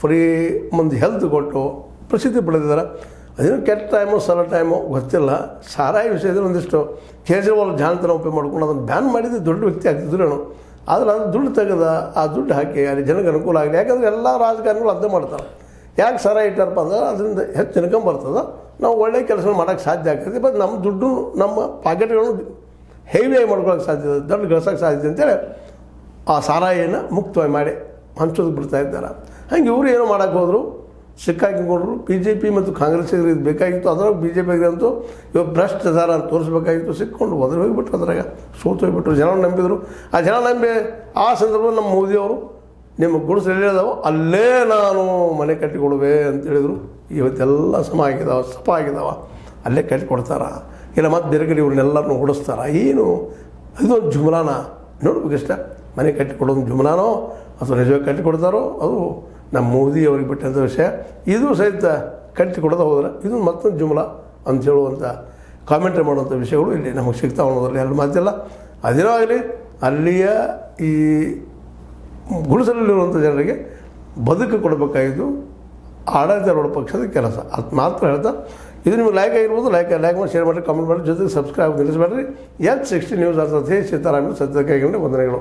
Free ಮುಂದೆ health ಕೊಟ್ಟು ಪ್ರಸಿದ್ಧಿ ಪಡೆದಿದ್ದಾರೆ. ಅದೇನು ಕೆಟ್ಟ ಟೈಮು ಸಲ ಟೈಮು ಗೊತ್ತಿಲ್ಲ. ಸಾರಾಯಿ ವಿಷಯದಲ್ಲಿ ಒಂದಿಷ್ಟು ಕೇಜ್ರಿವಾಲ್ ಜಾಣತನ ಉಪಯೋಗ ಮಾಡ್ಕೊಂಡು ಅದನ್ನು ಬ್ಯಾನ್ ಮಾಡಿದ್ದು ದೊಡ್ಡ ವ್ಯಕ್ತಿ ಆಗ್ತಿದ್ರು ಏನೋ. ಆದರೆ ಅದು ದುಡ್ಡು ತೆಗೆದ ಆ ದುಡ್ಡು ಹಾಕಿ ಅಲ್ಲಿ ಜನಕ್ಕೆ ಅನುಕೂಲ ಆಗಲಿ. ಯಾಕಂದರೆ ಎಲ್ಲ ರಾಜಕಾರಣಿಗಳು ಅದೇ ಮಾಡ್ತಾರೆ. ಯಾಕೆ ಸಾರಾಯಿ ಇಟ್ಟಾರಪ್ಪ ಅಂದ್ರೆ ಅದರಿಂದ ಹೆಚ್ಚು ಇನ್ಕಮ್ ಬರ್ತದೆ, ನಾವು ಒಳ್ಳೆಯ ಕೆಲಸ ಮಾಡೋಕ್ಕೆ ಸಾಧ್ಯ ಆಗ್ತದೆ. ಬಟ್ ನಮ್ಮ ದುಡ್ಡು ನಮ್ಮ ಪಾಕೆಟ್ಗಳನ್ನು ಹೆವಿಯಾಗಿ ಮಾಡ್ಕೊಳ್ಳೋಕೆ ಸಾಧ್ಯತೆ, ದೊಡ್ಡ ಗಳಿಸೋಕ್ಕೆ ಸಾಧ್ಯತೆ ಅಂತೇಳಿ ಆ ಸಾರಾಯಿಯನ್ನು ಮುಕ್ತವಾಗಿ ಮಾಡಿ ಹಂಚೋದಕ್ಕೆ ಬಿಡ್ತಾ ಇದ್ದಾರೆ. ಹಂಗೆ ಇವರು ಏನೋ ಮಾಡೋಕ್ಕೆ ಹೋದರು, ಸಿಕ್ಕಾಕಿಕೊಂಡ್ರು. BJP ಮತ್ತು ಕಾಂಗ್ರೆಸ್ಸಿಗೆ ಇದು ಬೇಕಾಗಿತ್ತು, ಅದ್ರಾಗ BJP ಅಂತೂ ಇವಾಗ ಭ್ರಷ್ಟಾಚಾರ ಅಂತ ತೋರಿಸ್ಬೇಕಾಗಿತ್ತು. ಸಿಕ್ಕೊಂಡು ಹೋದ್ರೆ ಹೋಗಿಬಿಟ್ರು, ಅದ್ರಾಗ ಸೋತು ಹೋಗಿಬಿಟ್ರು. ಜನ ನಂಬಿದರು. ಆ ಜನ ನಂಬಿ ಆ ಸಂದರ್ಭದಲ್ಲಿ ನಮ್ಮ ಮೋದಿಯವರು ನಿಮ್ಮ ಗುಡಿಸಲು ಹೇಳಿದಾವೆ ಅಲ್ಲೇ ನಾನು ಮನೆ ಕಟ್ಟಿಕೊಡುವೆ ಅಂತೇಳಿದರು. ಇವತ್ತೆಲ್ಲ ಸಮ ಆಗಿದಾವ ಅಲ್ಲೇ ಕಟ್ಟಿಕೊಡ್ತಾರ, ಇಲ್ಲ ಮತ್ತು ಬೇರೆ ಕಡೆ ಇವ್ರನ್ನೆಲ್ಲರನ್ನೂ ಓಡಿಸ್ತಾರ. ಏನು ಇದೊಂದು ಜುಮ್ಲಾನ ನೋಡ್ಬೇಕಿಷ್ಟ. ಮನೆ ಕಟ್ಟಿಕೊಡೋದು ಜುಮ್ಲಾನೋ ಅಥವಾ ನಿಜವಾಗಿ ಕಟ್ಟಿಕೊಡ್ತಾರೋ ಅದು ನಮ್ಮ ಮೋದಿ ಅವ್ರಿಗೆ ಬಿಟ್ಟಂಥ ವಿಷಯ. ಇದು ಸಹಿತ ಕಟ್ಟಿಕೊಡೋದು ಹೋದ್ರೆ ಇದು ಮತ್ತೊಂದು ಜುಮ್ಲಾ ಅಂತ ಹೇಳುವಂಥ ಕಾಮೆಂಟ್ರಿ ಮಾಡುವಂಥ ವಿಷಯಗಳು ಇಲ್ಲಿ ನಮಗೆ ಸಿಗ್ತಾವೆ ಅನ್ನೋದ್ರಲ್ಲಿ ಎರಡು ಮಾತಿಲ್ಲ. ಅದೇನೋ ಆಗಲಿ, ಅಲ್ಲಿಯ ಈ ಗುಡಿಸಲಲ್ಲಿರುವಂಥ ಜನರಿಗೆ ಬದುಕು ಕೊಡಬೇಕಾಗಿದ್ದು ಆಡಳಿತಾರೂಢ ಪಕ್ಷದ ಕೆಲಸ. ಅದು ಮಾತ್ರ ಹೇಳ್ತಾ ಇದು ನಿಮಗೆ ಲೈಕ್ ಆಗಿರ್ಬೋದು. ಲೈಕ್ ಮಾಡಿ, ಶೇರ್ ಮಾಡಿ, ಕಾಮೆಂಟ್ ಮಾಡಿ, ಜೊತೆಗೆ ಸಬ್ಸ್ಕ್ರೈಬ್ ನಿಲ್ಲಿಸಬೇಡ್ರಿ. H60 ನ್ಯೂಸ್ ಅರ್ಥಾತ್ ಸೀತಾರಾಮನ್ ಸತ್ಯಕ್ಕೆ ವಂದನೆಗಳು.